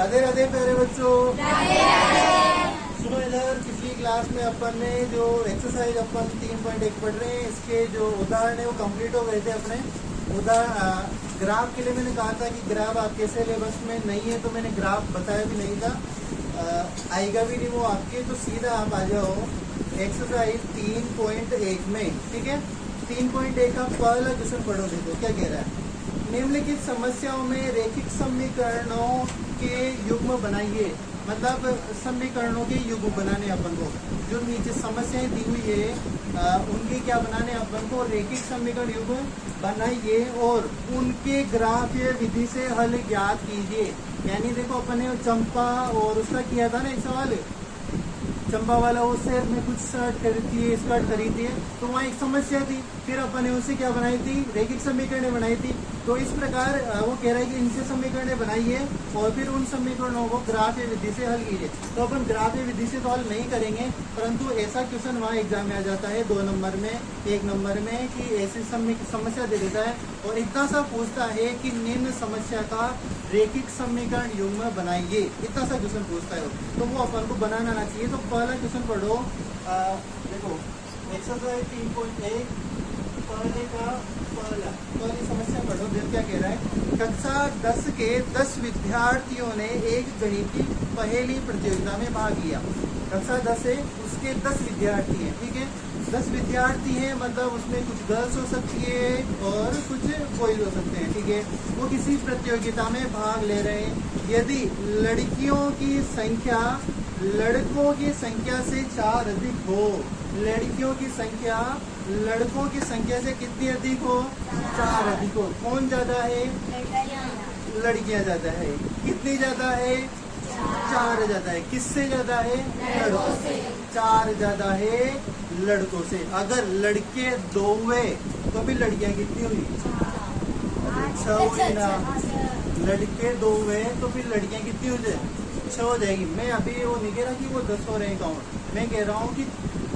राधे राधे प्यारे बच्चों। सुनो इधर, पिछली क्लास में अपन ने जो एक्सरसाइज अपन 3.1 पढ़ रहे हैं, इसके जो उदाहरण है वो कंप्लीट हो गए थे अपने। उदाहरण ग्राफ के लिए मैंने कहा था कि ग्राफ आपके सिलेबस में नहीं है, तो मैंने ग्राफ बताया भी नहीं था, आएगा भी नहीं वो आपके। तो सीधा आप आ जाओ एक्सरसाइज 3.1 में, ठीक है। 3.1 का पहला क्वेश्चन पढ़ो, देखो क्या कह रहा है। निम्नलिखित समस्याओं में रेखिक समीकरणों के युग्म बनाइए। मतलब समीकरणों के युग्म बनाने अपन को, जो नीचे समस्याएं दी हुई है उनके क्या बनाने अपन को, रेखिक समीकरण युग्म बनाइए और उनके ग्राफ विधि से हल ज्ञात कीजिए। यानी देखो अपन ने चंपा और उसका किया था ना एक सवाल, चंपा वाला उससे में कुछ स्कर्ट खरीदी है, तो वहाँ एक समस्या थी, फिर अपन ने उससे क्या बनाई थी, रेखिक समीकरण बनाई थी। तो इस प्रकार वो कह रहा है कि इनसे समीकरण बनाइए और फिर उन समीकरणों को ग्राफ विधि से हल कीजिए। तो अपन ग्राफ विधि से तो हल नहीं करेंगे, परंतु ऐसा क्वेश्चन वहाँ एग्जाम में आ जाता है 2 नंबर में, 1 नंबर में, कि ऐसी समस्या दे देता है और इतना सा पूछता है कि निम्न समस्या का रेखिक समीकरण युग्म बनाइए, इतना सा क्वेश्चन पूछता है। तो वो अपन को बनाना आना चाहिए। तो पहला क्वेश्चन पढ़ो, देखो एक्सरसाइज 3.1 पहले का पहली समस्या पढ़ो। देख क्या कह रहा है। कक्षा 10 के 10 विद्यार्थियों ने एक गणितीय पहेली प्रतियोगिता में भाग लिया। कक्षा 10 है, उसके 10 विद्यार्थी हैं, ठीक है। 10 विद्यार्थी हैं, मतलब उसमें कुछ गर्ल्स हो सकती है और कुछ बॉयज हो सकते हैं, ठीक है। वो किसी प्रतियोगिता में भाग ले रहे हैं। यदि लड़कियों की संख्या लड़कों की संख्या से 4 अधिक हो, लड़कियों की संख्या लड़कों की संख्या से कितनी अधिक हो, 4 अधिक हो। कौन ज्यादा है, लड़कियां ज्यादा है। कितनी ज्यादा है, 4 ज्यादा है। किससे ज्यादा है, लड़कों से। 4 ज्यादा है लड़कों से। अगर लड़के 2 हुए तो फिर लड़कियां कितनी हुई, 6 हुई ना। लड़के 2 हुए तो फिर लड़कियां कितनी हो जाए, 6 हो जाएगी। मैं अभी वो नहीं कह रहा कि वो 10 हो रहे हैं काउंट, मैं कह रहा हूँ कि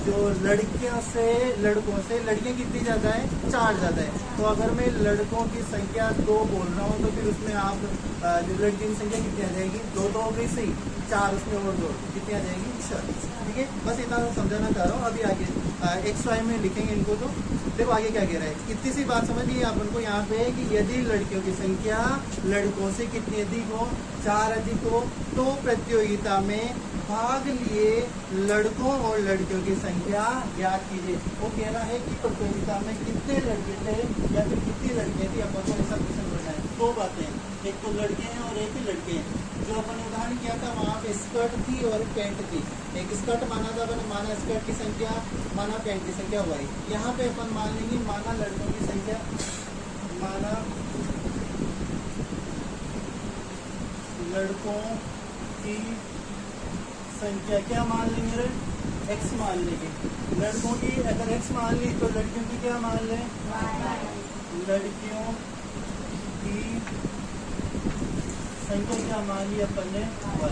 जो लड़कियों से लड़कों से लड़कियां कितनी ज्यादा है, 4 ज्यादा है। तो अगर मैं लड़कों की संख्या 2 बोल रहा हूँ तो फिर उसमें आप जो लड़कियों की संख्या कितनी आ जाएगी, 2 तो हो गई सही, 4 उसमें और 2 कितनी आ जाएगी, 6, ठीक है। बस इतना समझाना चाह रहा हूँ। अभी आगे XY में लिखेंगे इनको। तो देखो आगे क्या कह रहा है, इतनी सी बात समझिए अपन को यहाँ पे कि यदि लड़कियों की संख्या लड़कों से कितनी अधिक हो, 4 अधिक हो, तो प्रतियोगिता में भाग लिए लड़कों और लड़कियों की संख्या ज्ञात कीजिए। वो कह रहा है कि प्रतियोगिता में कितने लड़के थे या फिर कितनी लड़कियां थी, अपन को ऐसा क्वेश्चन करना है। 2 बातें, एक तो लड़के हैं और एक ही लड़के हैं। जो अपन ने उदाहरण किया था वहाँ पे स्कर्ट थी और पैंट थी। एक स्कर्ट माना था अपन, माना स्कर्ट की संख्या, माना पैंट की संख्या हुई। यहाँ पे अपन मान लेंगे, माना लड़कों की संख्या, माना लड़कों की संख्या क्या मान लेंगे, X मान लेंगे। लड़कों की अगर X मान ली तो लड़कियों की क्या मान लें, लड़कियों की संख्या क्या मान ली अपन ने, Y।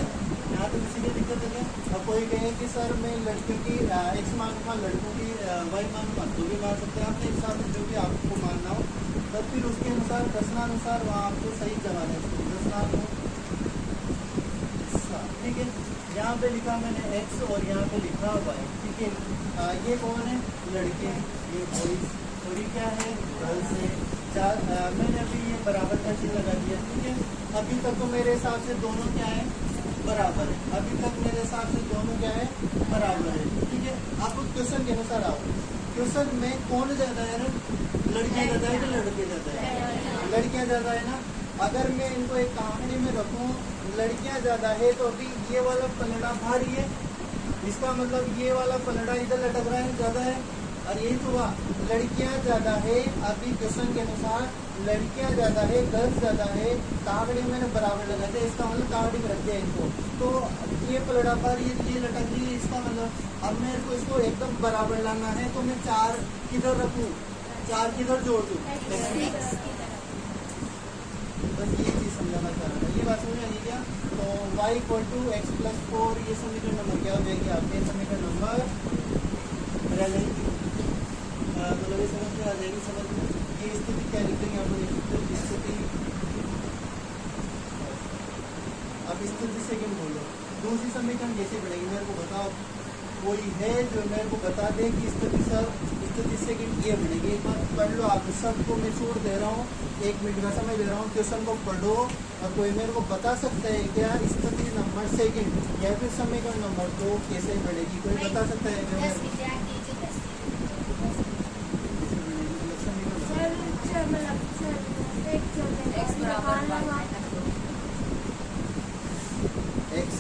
यहाँ तो किसी की दिक्कत है। अब कोई कहे कि सर मैं लड़कियों की X मानूंगा, लड़कों की Y मानूंगा, तो भी मान सकते हैं। आपने हिसाब से जो भी आपको मानना हो, तब फिर उसके अनुसार प्रश्नानुसार वहाँ आपको सही जवाब है, प्रश्नानुसार, ठीक है। यहाँ पे लिखा मैंने X और यहाँ पे लिखा Y, ठीक है। ये कौन है, लड़के, ये बॉयज, और ये क्या है, गर्ल्स है। मैंने अभी ये बराबर का चीज लगा दिया, ठीक है। अभी तक तो मेरे हिसाब से दोनों क्या है, बराबर है। अभी तक मेरे हिसाब से दोनों क्या है, बराबर है, ठीक है। आप क्वेश्चन के अनुसार आओ। क्वेश्चन में कौन ज्यादा है, लड़कियां ज्यादा है कि लड़के ज्यादा है, लड़कियां ज्यादा है ना। अगर मैं इनको एक कहानी में रखूं, लड़कियां ज्यादा है तो अभी ये वाला पलड़ा भारी है, इसका मतलब ये वाला पलड़ा इधर लटक रहा है, ज्यादा है। और यही तो हुआ, लड़कियां ज्यादा है। अभी क्वेश्चन के अनुसार लड़कियां ज्यादा है, गर्ल्स ज्यादा है। कागड़ी मैंने बराबर लगा दिया, इसका मतलब कागड़ी में रख दिया इनको। तो ये पलड़ा भारी है, ये लटक रही है, इसका मतलब अब मेरे को इसको एकदम बराबर लाना है, तो मैं 4 किधर रखूँ, 4 किधर जोड़ दूँ, बस ये चीज समझाना चाह रहा था। ये बात समझ आई क्या। तो y = x + 4 ये समीकरण नंबर क्या हो जाएगी आपके, समीकरण नंबर रह जाएगी, मतलब ये समझ में आ जाएगी। समझ में ये स्थिति क्या लिख देंगे, आप लिख सकते हो स्थिति। अब स्थिति सेकंड बोलो। दूसरी समीकरण कैसे बनेगी मेरे को बताओ, कोई है जो मेरे को बता दे कि स्थिति सेकंड ये बनेगी। एक बार पढ़ लो आप सबको, मैं छूट दे रहा हूँ, 1 मिनट का समय दे रहा हूँ, क्वेश्चन को पढ़ो और कोई मेरे को बता सकता है क्या स्थिति नंबर सेकंड या फिर समीकरण नंबर 2 कैसे बनेगी, कोई बता सकता है क्या? एक्स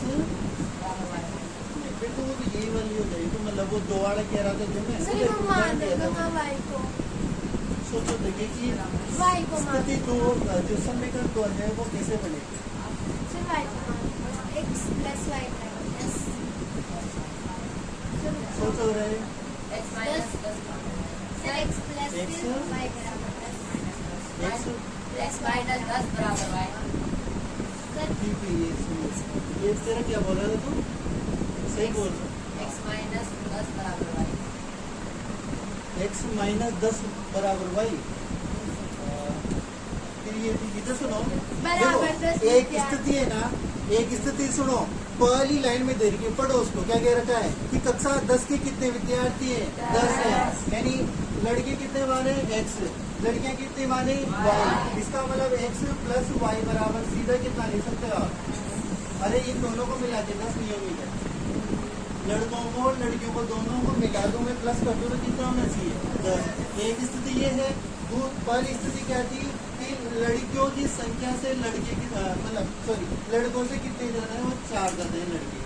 फिर तो वो तो यही वाली हो जाएगी, तो मतलब वो 2 वाला कह रहा था जो मैं सोचो देखिए कि स्थिति 2 जो समीकरण 2 है वो कैसे बनेगी। सोचो रहे ये तेरा क्या बोल रहा था तू? सही बोल रहा। x माइनस 10 बराबर y। फिर ये इधर सुनो, देखो एक स्थिति है ना, एक स्थिति सुनो, पहली लाइन में दे रही है, पढ़ो उसको, क्या कह रखा है कि कक्षा 10 के कितने विद्यार्थी है? 10 है, यानी लड़के कितने माने? x, लड़कियां कितने माने? y। इसका मतलब x प्लस y बराबर सीधा कितना लिख सकते हो आप? अरे इन दोनों को मिला के 10 नियमित है, लड़कों को और लड़कियों को दोनों को मिला दूं मैं, प्लस कर दूं तो कितना होना चाहिए? 10। एक स्थिति ये है। पहली स्थिति क्या थी कि लड़कियों की संख्या से लड़के की मतलब सॉरी लड़कों से कितने ज्यादा है? वो 4 ज्यादा है लड़के,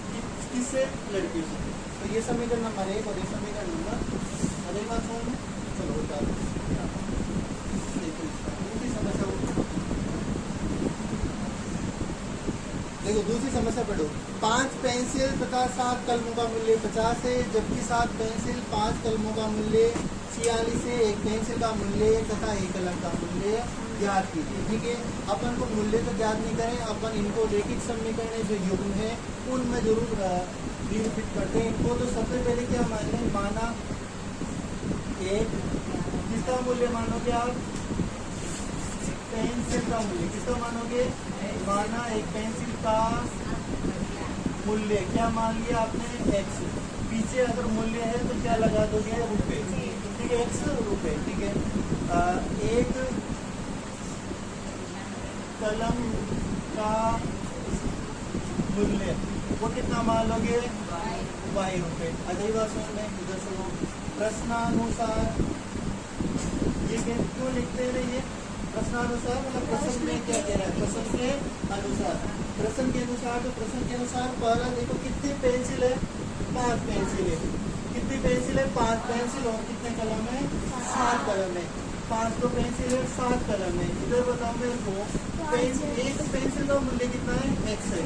किससे? लड़कियों से। तो ये समीकरण नंबर 1 और ये समीकरण नंबर, अरे बात समझ में? चलो बता दो, देखो दूसरी समस्या पढ़ो। 5 पेंसिल तथा 7 कलमों का मूल्य 50 है, जबकि 7 पेंसिल 5 कलमों का मूल्य 46 है। एक पेंसिल का मूल्य तथा एक कलम का मूल्य ज्ञात कीजिए। ठीक है, अपन को मूल्य तो ज्ञात नहीं करें, अपन इनको रैखिक समीकरण जो युग्म है उनमें जरूर रिपीट करते हैं इनको। तो सबसे पहले क्या माना एक, किसका मूल्य मानोगे आप? पेंसिल का मूल्य। किसका मानोगे? माना एक पेंसिल का मूल्य, क्या मान लिया आपने? x। पीछे अगर मूल्य है तो क्या लगा दोगे? रुपए। ठीक है, x रुपए। ठीक है, एक कलम का मूल्य वो कितना मान लोगे? y रुपए। अगली बात सुन में इधर सुनो, प्रश्नानुसार ये क्यों लिखते हैं ये? प्रश्नानुसार मतलब प्रश्न में क्या कह रहा है? प्रश्न के अनुसार, प्रश्न के अनुसार। तो प्रश्न के अनुसार पहला देखो कितनी पेंसिल है? 5 पेंसिल है। कितनी पेंसिल है? 5 पेंसिल। और कितने कलम है? 7 कलम है। 5 तो पेंसिल है, 7 कलम है। इधर बताओ मेरे को, एक पेंसिल का मूल्य कितना है? x है।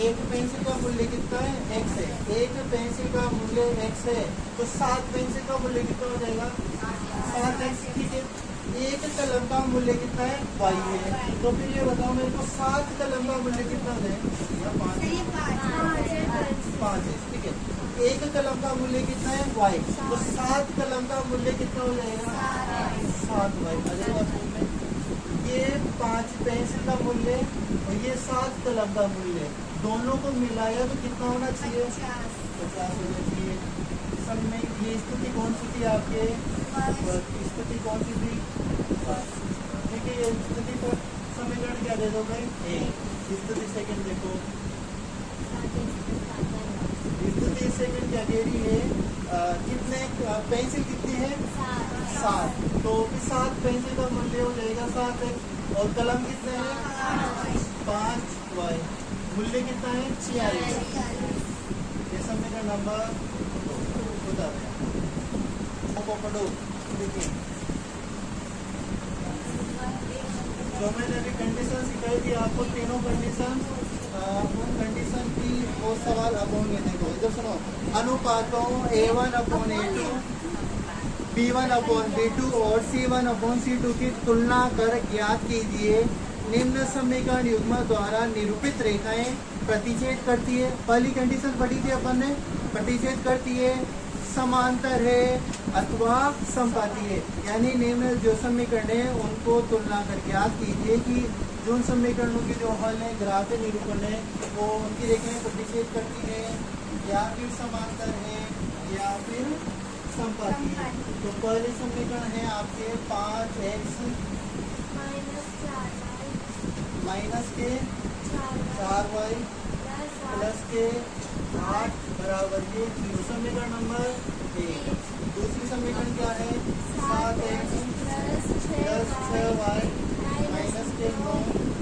एक पेंसिल का मूल्य कितना है? x है। एक पेंसिल का मूल्य x है, तो 7 पेंसिल का मूल्य कितना हो जाएगा? 7x। ठीक है, एक कलम का मूल्य कितना है? y है। तो फिर ये बताओ मेरे को 7 कलम का मूल्य कितना है? 5 है। ठीक है, एक कलम का मूल्य कितना है? y। तो 7 कलम का मूल्य कितना हो जाएगा? 7y। ये 5 पेंसिल का मूल्य और ये 7 कलम का मूल्य, दोनों को मिलाया तो कितना होना चाहिए? 50 होना चाहिए। सब में ये स्थिति कौन सी थी आपके? स्थिति कौन सी थी? ठीक है, ये स्थिति पर समीकरण क्या दे दो भाई? स्थिति सेकंड देखो, स्थिति सेकंड क्या कह रही है? कितने पेंसिल कितनी है? 7। तो 7 पेंसिल का मूल्य हो जाएगा 7x। और कलम कितने हैं? 5y। मूल्य कितना है? 46। ये समीकरण नंबर 2 बता दें। पढ़ो, देखिए जो मैंने अभी कंडीशन सिखाई थी आपको, तीनों कंडीशन, उन कंडीशन की वो सवाल अब होंगे। देखो इधर सुनो, अनुपातों A1/A2, B1/B2 और C1/C2 की तुलना कर ज्ञात कीजिए। निम्न समीकरण युग्म द्वारा निरूपित रेखाएं प्रतिच्छेद करती है। पहली कंडीशन पढ़ी थी अपन ने, प्रतिच्छेद करती है। समांतर है अथवा समपाती है। यानी निम्न जो समीकरण है उनको तुलना करके आप कीजिए कि जो उन समीकरणों के जो हल है, ग्राफ निरूपण है, वो उनकी रेखाएं प्रतिच्छेद करती है या फिर समांतर है या फिर समपाती है। तो पहले समीकरण है आपके 5x माइनस के 4y प्लस के 8 बराबर ये 0। समीकरण नंबर 1। दूसरी समीकरण क्या है? 7x प्लस 6y माइनस के 9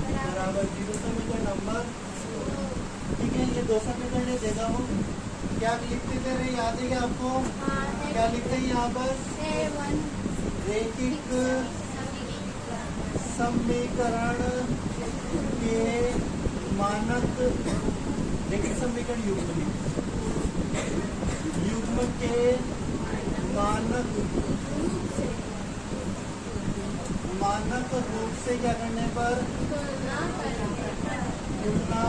बराबर 0। समीकरण नंबर 2। ठीक है, ये दो समीकरण देगा हो। क्या लिखते थे रे, याद है क्या आपको? क्या लिखते हैं यहाँ पर? रैखिक समीकरण के मानक, रैखिक समीकरण युग्म के मानक रूप से क्या करने पर? तुलना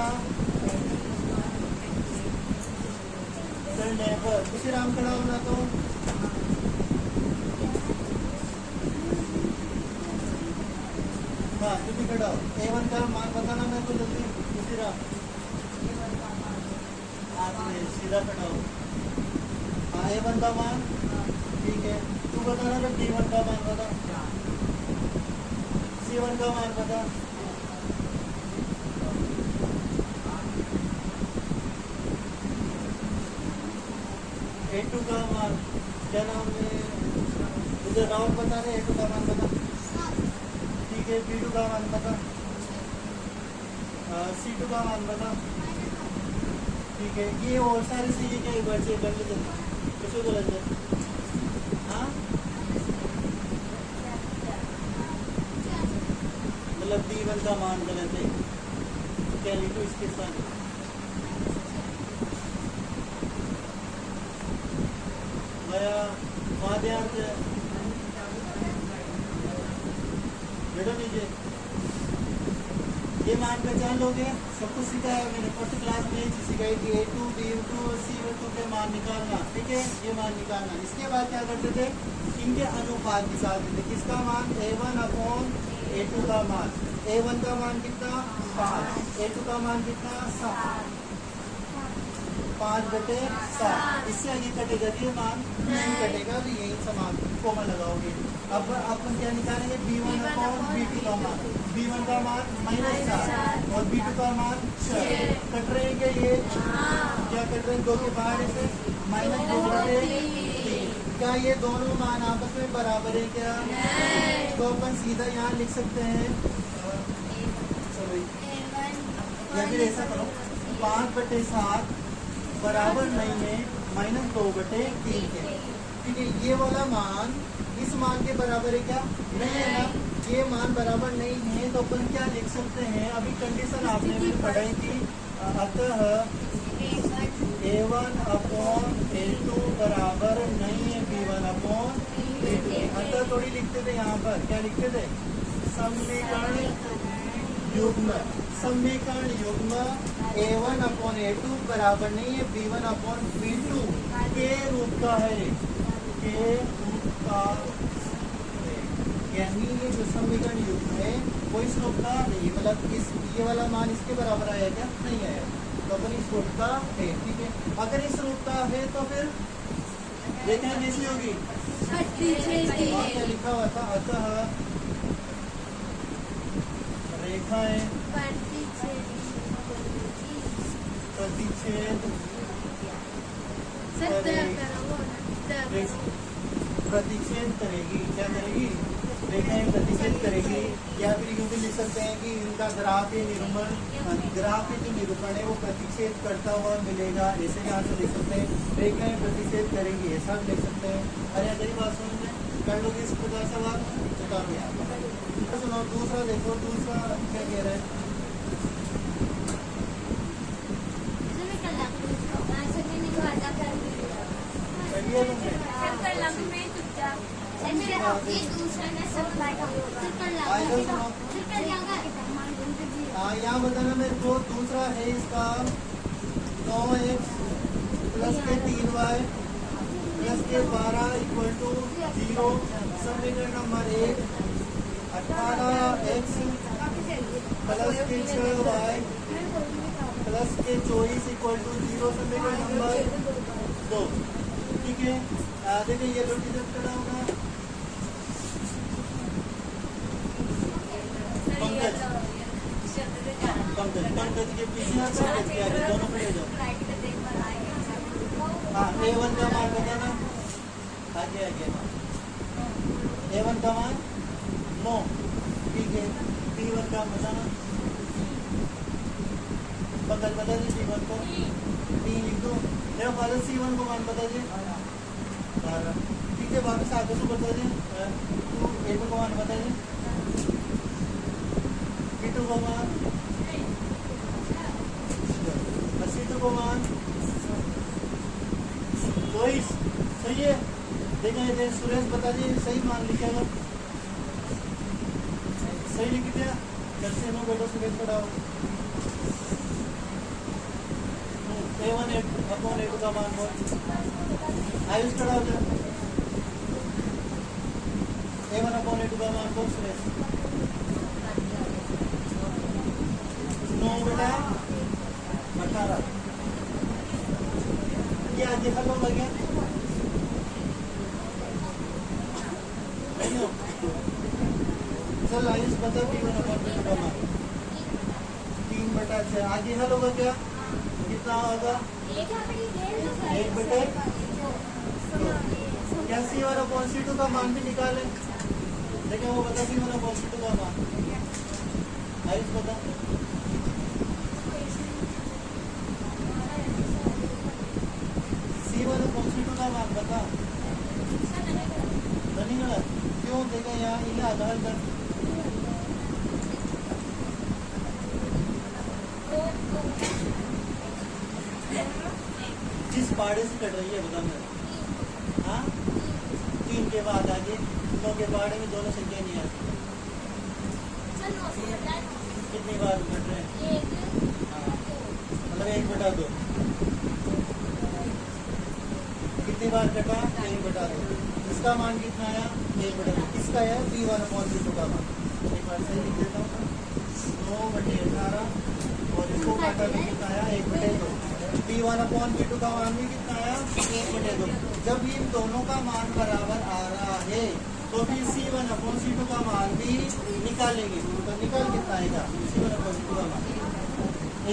करने पर। उसी राम खड़ा होना तो हाँ, तुम भी खड़ा हो। A1 का मान बताना मेरे को जल्दी। उसी राम आपने सीधा खड़ा हो। हाँ, A1 का मान ठीक है। तू बताना जब B1 का मान बता, C1 का मान बता। A2 का मान क्या नाम है? मुझे राउंड बता रहे। A2 का मान बता। ठीक है, B2 का मान बता। C2 का मान बता। ठीक है, ये और सारे सी के एक बार चेक कर लेते हैं। कैसे बोला जाए? हाँ, मतलब B1 का मान गलत है, क्या लिखो इसके साथ? वाद्यार्थ बेटा लीजिए, ये मान पहचान लोगे। सब कुछ सिखाया मैंने फर्स्ट क्लास में, सिखाई थी A2 B2 C2 के मान निकालना। ठीक है, ये मान निकालना। इसके बाद क्या करते थे? इनके अनुपात निकालते थे। किसका मान? A1 अपॉन A2 का मान। A1 का मान कितना? 5। A2 का मान कितना? 7। 5/7। इससे आगे कटेगा ये मान नहीं कटेगा, तो यही समान कोमा लगाओगे। अब अपन क्या निकालेंगे? B1 अपॉन B2 का मान। B1 का मान -4 और B2 का मान 6। कट रहे हैं क्या ये? क्या कट रहे हैं? 2 के बाहर से -2/3। क्या ये दोनों मान आपस में बराबर है क्या? तो अपन सीधा यहाँ लिख सकते हैं। चलो या फिर ऐसा करो, 5/7 बराबर नहीं है -2/3 है। ठीक है, ये वाला मान इस मान के बराबर है क्या? नहीं है ना। ये मान बराबर नहीं है तो अपन क्या लिख सकते हैं? अभी कंडीशन आपने भी पढ़ाई थी। अतः A1 अपॉन A2 बराबर नहीं है B1 अपॉन B2। अतः थोड़ी लिखते थे यहाँ पर, क्या लिखते थे? समीकरण युग्म। समीकरण युग्म A1 अपॉन A2 बराबर नहीं है B1 अपॉन B2 के रूप का है। के रूप का है। यानी ये जो समीकरण युग्म है वो इस रूप का नहीं, मतलब इस ये वाला मान इसके बराबर आया क्या? नहीं आया। तो अपन इस रूप का है। ठीक है, अगर इस रूप का है तो फिर रेखा कैसी होगी? क्या लिखा हुआ था? अतः रेखाएं प्रतिच्छेद करेगी। क्या करेगी? रेखाएं प्रतिच्छेद करेगी। या फिर यूँ भी लिख सकते हैं कि इनका ग्राफ निरूपण, ग्राफ जो निरूपण है वो प्रतिच्छेद करता हुआ मिलेगा। ऐसे यहाँ से लिख सकते हैं, रेखाएं प्रतिच्छेद करेगी, ऐसा भी लिख सकते हैं। अरे अगर बात समझ में कर लोगे इस प्रकार सवाल बता दिया। सुनो दूसरा, देखो दूसरा क्या कह रहा है? यहाँ बताना मेरे को। दूसरा है इसका 9x प्लस के 3y प्लस के 12 इक्वल टू 0। समीकरण नंबर 1 18x प्लस के 6y प्लस के 24 इक्वल टू 0। समीकरण नंबर 2। ठीक है, देखिए ये लोग डिजिट करना होगा। पंकज के पीछे आता है, इसके आगे दोनों पे ले जाओ। हाँ, A1 का मान बताना। आगे A1 का मान 9। ठीक है, B1 का बताना। पंकज बता दीजिए B1 को 3 लिख दो। मेरा फादर C1 को मान बता दीजिए 12। ठीक है, वापस आगे से बता दीजिए। A2 को मान बता दीजिए। B2 को मान, C2 को मान 22। सही है, देखें सुरेश बता दीजिए सही मान लिखेगा। सही लिख दिया, जब से नो बेटो सुरेश पढ़ाओ। A1 अपॉन A2 का मान बोल आयुष खड़ा हो जाए। A1 अपॉन A2 का मान बोल सुरेश। 9 बेटा 18। क्या आगे हल होगा क्या? नहीं हो? चल आयुष बता B1 अपॉन B2 का मान 3/6। आगे हल होगा क्या? कितना होगा? 1/2। क्या C1 अपॉन C2 का मान भी निकालें? देखिए वो बता C1 अपॉन C2 का मान। आयुष बता। C1 अपॉन C2 का मान बता। बनेगा क्यों? देखो यहाँ इन्हें आधार कर जिस पहाड़े से कट रही है बता मेरा। हाँ, 3 के बाद आगे 9 के पहाड़े में दोनों संख्या नहीं आती। कितनी बार कट रहे हैं? मतलब 1/2। कितनी बार कटा? 1/2। इसका मान कितना आया? 1/2। किसका है? B1 अपॉन B2 का मान। एक बार सही लिख देता हूँ। 9/18 और इसको काटा भी कितना आया? 1/2। B1 अपॉन B2 का मान भी कितना आया? 1/2। जब इन दोनों का मान बराबर आ रहा है तो फिर C1 अपॉन C2 का मान भी निकालेंगे। तो निकाल कितना आएगा? C1 अपॉन C2 का मान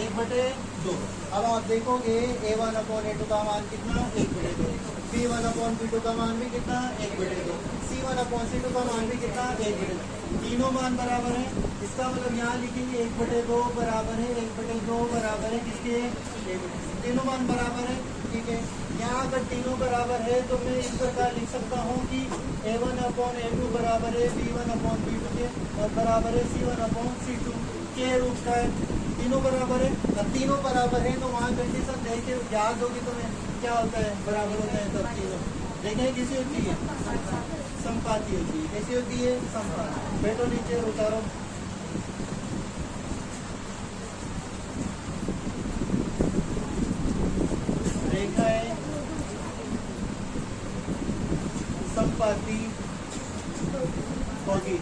1/2। अब आप देखोगे A1 अपॉन A2 का मान कितना? 1/2। B1 अपॉन B2 का मान भी कितना? 1/2। C1 अपॉन C2 का मान भी कितना? 1/2। तीनों मान बराबर है। इसका मतलब यहाँ लिखेंगे 1/2 बराबर है 1/2 बराबर है किसके? तीनों मान बराबर है। ठीक है, यहाँ अगर तीनों बराबर है तो मैं इस प्रकार लिख सकता हूँ कि A1 अपॉन A2 बराबर है B1 अपॉन B2 के और बराबर है C1 अपॉन C2 के रूप का है। तीनों बराबर है। अब तीनों बराबर है तो वहाँ कंडीशन देख के याद होगी तुम्हें क्या होता है? बराबर होता है तब तीनों। देखें किसी होती है? संपाती होती है। कैसी होती है? संपाती। बैठो नीचे उतारो। रेखा है संपाती होगी।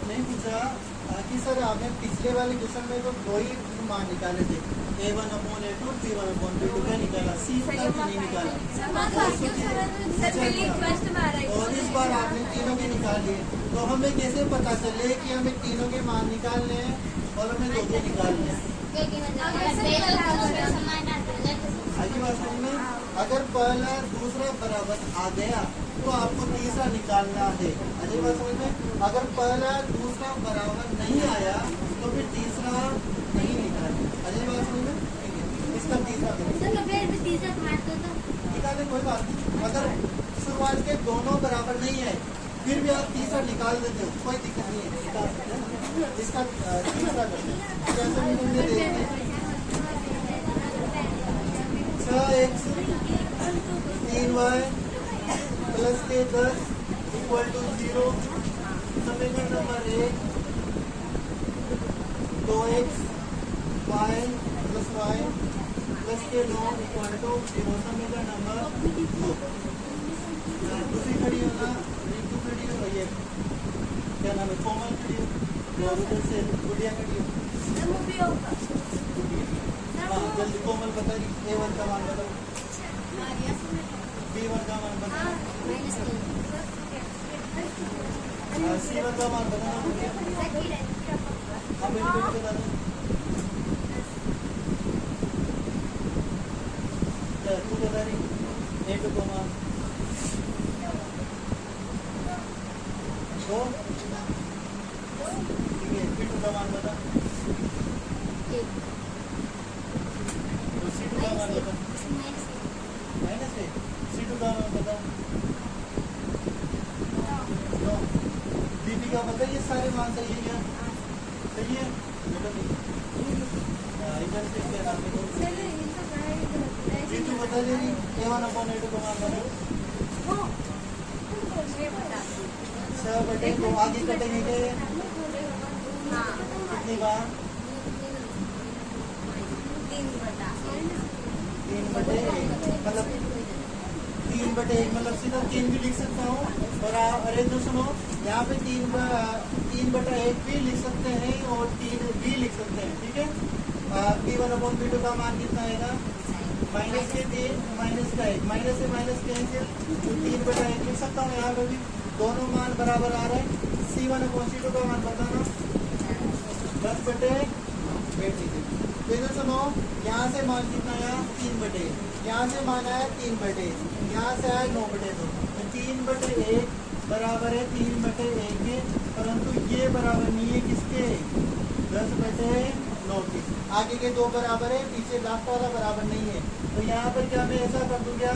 नहीं पूछा कि सर आपने पिछले वाले क्वेश्चन में तो 2 ही मान निकाले थे, A1 upon A2 B1 upon B2 का निकाला, C तक नहीं निकाला। और इस बार आपने तीनों के निकाल लिए। तो हमें कैसे पता चले कि हमें तीनों के मान निकालने हैं और हमें 2 के निकालने हैं? आगे बात समझ में? अगर पहला दूसरा बराबर आ गया तो आपको तीसरा निकालना है। अजय बात समझ में? अगर पहला दूसरा बराबर नहीं आया तो फिर तीसरा नहीं निकालना। अजय बात समझ में? इसका तीसरा निकालने कोई बात नहीं। अगर शुरुआत के दोनों बराबर नहीं है फिर भी आप तीसरा निकाल देते हो, कोई दिक्कत नहीं है, निकाल सकते हैं। इसका तीसरा करते हैं। जैसे भी तुमने देखते हैं 6x 3y प्लस के 10 इक्वल टू 0। समीकरण नंबर 1 2x y plus y plus के 9 इक्वल टू 0 समीकरण नंबर 2। दूसरी खड़ी हो ना, रितु खड़ी हो, ये क्या नाम है, कोमल खड़ी हो, और उधर से गुड़िया खड़ी हो। हाँ जल्दी कोमल बताइए, A1 का मान बताओ, B1 का मान बताओ, C1 का मान बताना। आप एक मिनट बता दो, तू बता रही A2 का मान तो ठीक है, B2 का मान बता, तो C2 का मान बता, माइनस है, C2 का मान बता, नो, DP का बता। ये सारे मान सही है क्या, सही है, इधर से क्या नाम है, B2 बता दे रही, A1 अपॉन A2 का मान बता। अच्छा बटे तो आगे कटेंगे क्या, कितनी बार, 3 बटे 1, मतलब 3 बटे 1 मतलब सीधा 3 भी लिख सकता हूँ। और अरे जो सुनो, यहाँ पे 3 बटा 1 भी लिख सकते हैं और 3 भी लिख सकते हैं, ठीक है। P1 अपॉन P2 का मान कितना आएगा, माइनस के 3 माइनस का 1, माइनस से माइनस कैंसिल, तो 3 बटा 1 लिख सकता हूँ। यहाँ पे भी दोनों मान बराबर आ रहे हैं। C1 अपॉन C2 का मान बताना, 10 बटे 8। तो इधर सुनो, यहाँ से मान कितना आया, 3 बटे, यहाँ से मान आया 3 बटे, यहाँ से आया 9 बटे 2, तो 3 बटे 1 बराबर है 3 बटे 1 के, परंतु ये बराबर नहीं है किसके, 10 बटे 9 के। आगे के 2 बराबर है, पीछे लास्ट वाला बराबर नहीं है। तो यहाँ पर क्या मैं ऐसा कर दूँ क्या,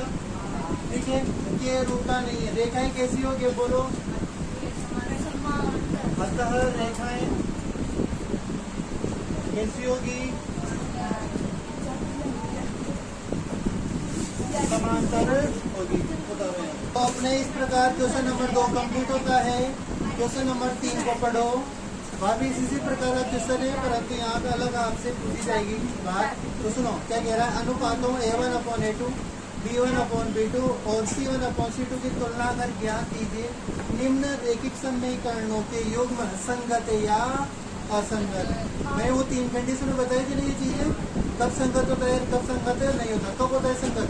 ठीक है, ये रुकना नहीं है। रेखाएं कैसी होगी बोलो, अतः रेखाएं कैसी होगी, समांतर होगी। तो अपने इस प्रकार क्वेश्चन नंबर 2 कंप्लीट होता है। क्वेश्चन नंबर 3 को पढ़ो, वहाँ भी इसी प्रकार का क्वेश्चन है, परंतु यहाँ पे अलग आपसे पूछी जाएगी बात। तो सुनो क्या कह रहा है, अनुपातों A1 upon A2, B1 upon B2 और C1 अपॉन C2 की तुलना कर ज्ञात कीजिए निम्न रैखिक समीकरणों के युग्म संगत या असंगत। मैं वो 3 कंडीशन में बताई थी ना, ये चीजें कब संगत होता है, कब संगत नहीं होता, कब होता है संगत,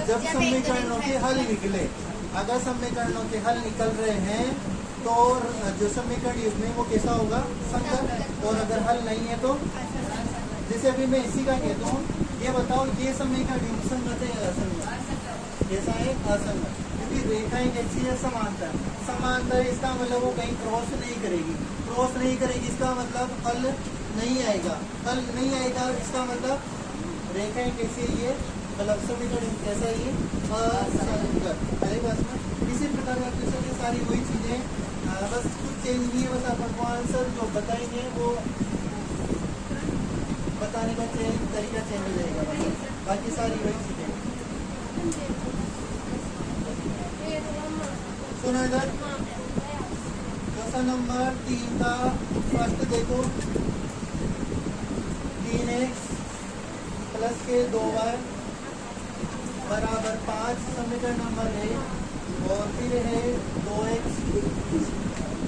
जब समीकरणों के हल निकले। अगर समीकरणों के हल निकल रहे हैं तो जो समीकरण युग्म है वो कैसा होगा, संगत। और अगर हल नहीं है तो, जैसे अभी मैं इसी का कहता हूँ, ये बताओ ये समीकरण युग्म संगत है या असंगत, कैसा है, असंगत। क्योंकि रेखाएं कैसी है, समांतर, समांतर, इसका मतलब वो कहीं क्रॉस नहीं करेगी, क्रॉस नहीं करेगी इसका मतलब हल नहीं आएगा, हल नहीं आएगा इसका मतलब रेखाएं कैसी है, ये मतलब समीकरण कैसा है, ये असंगत। अरे बस में इसी प्रकार का क्वेश्चन है, सारी वही चीजें, बस कुछ चेंज नहीं है, बस अपन को आंसर जो बताएंगे वो बताने का तरीका चेंज हो जाएगा, बाकी सारी वही चीजें। सुनो इधर, क्वेश्चन नंबर 3 का फर्स्ट देखो, 3x प्लस के 2y बराबर 5 समीकरण नंबर 1, और फिर है 2x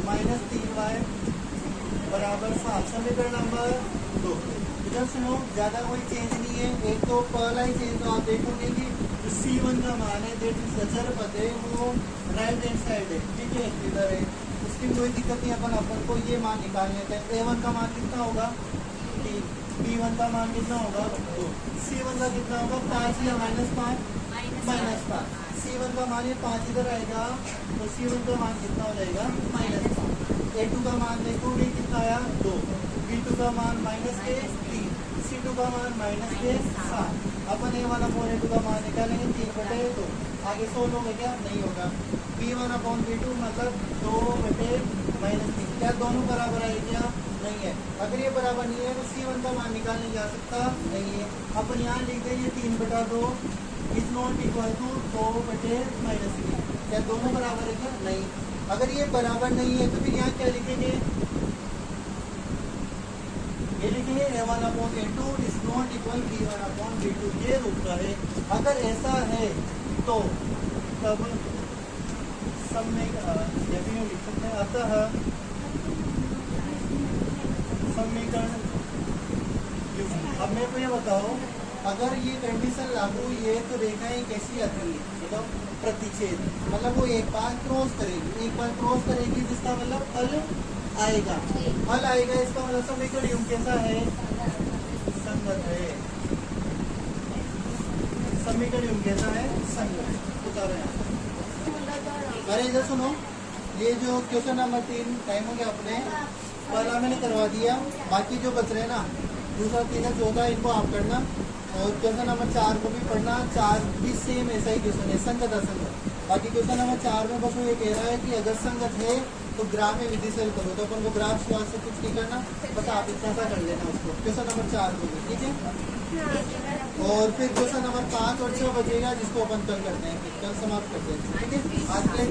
माइनस 3y बराबर 7 समीकरण नंबर 2। इधर सुनो, ज्यादा कोई चेंज नहीं है। एक तो पहला ही चेंज तो आप देखोगे कि जो C1 का मान है, दैट इज अचर पद है, वो राइट हैंड साइड है, ठीक है, इधर है, उसकी कोई दिक्कत नहीं। अपन को ये मान निकाल लेते हैं। A1 का मान कितना होगा, 3, B1 का मान कितना होगा, 2, C1 का कितना होगा, 5 या -5, -5। C1 का मान ये 5 इधर आएगा, तो C1 का मान कितना हो जाएगा, -5। A2 का मान देखो ये कितना आया, 2, B2 का मान -3, C2 का मान -7। अपन A1 अपॉन A2 का मान निकालेंगे, 3 बटे 2। आगे 100 लोगे क्या, नहीं होगा। B1 अपॉन B2 मतलब 2 बटे -3, क्या दोनों बराबर है क्या, नहीं है। अगर ये बराबर नहीं है तो C1 का मान निकालने जा सकता नहीं है। अपन यहाँ लिख देंगे 3 बटा 2 इज नॉट इक्वल टू 2 बटे -3, क्या दोनों बराबर है क्या, नहीं। अगर ये बराबर नहीं है तो फिर यहाँ क्या लिखेंगे, ये लिखेंगे A1/A2 is not equal B1/B2, ये रूप का है। अगर ऐसा है तो तब समीकरण लिख सकते हैं। अतः समीकरण, अब मेरे को ये बताओ, अगर ये कंडीशन लागू हुई है तो रेखाएं कैसी आती है, मतलब प्रतिच्छेद, मतलब वो एक बार क्रॉस करेगी जिसका मतलब हल आएगा, इसका मतलब समीकरण योग कैसा है, संगत है। समीकरण योग कैसा है, संगत। बता रहे हैं। अरे इधर सुनो, ये जो क्वेश्चन नंबर 3 टाइम हो गया अपने, पहला मैंने करवा दिया, बाकी जो बच रहे हैं ना, दूसरा, तीसरा, चौथा, इनको आप करना। और क्वेश्चन नंबर 4 को भी पढ़ना। 4 भी सेम ऐसा ही क्वेश्चन है, संगत असंगत। बाकी क्वेश्चन नंबर 4 में बस वो ये कह रहा है कि अगर संगत है तो ग्राफ में विधि से हल करो, तो अपन को ग्राफ शुरुआत से कुछ नहीं करना, बस आप इतना सा कर लेना उसको, क्वेश्चन नंबर 4 को भी, ठीक है। और फिर क्वेश्चन नंबर 5 और 6 बचेगा, जिसको अपन कल करते हैं, कल समाप्त करते हैं, ठीक है। आज के लिए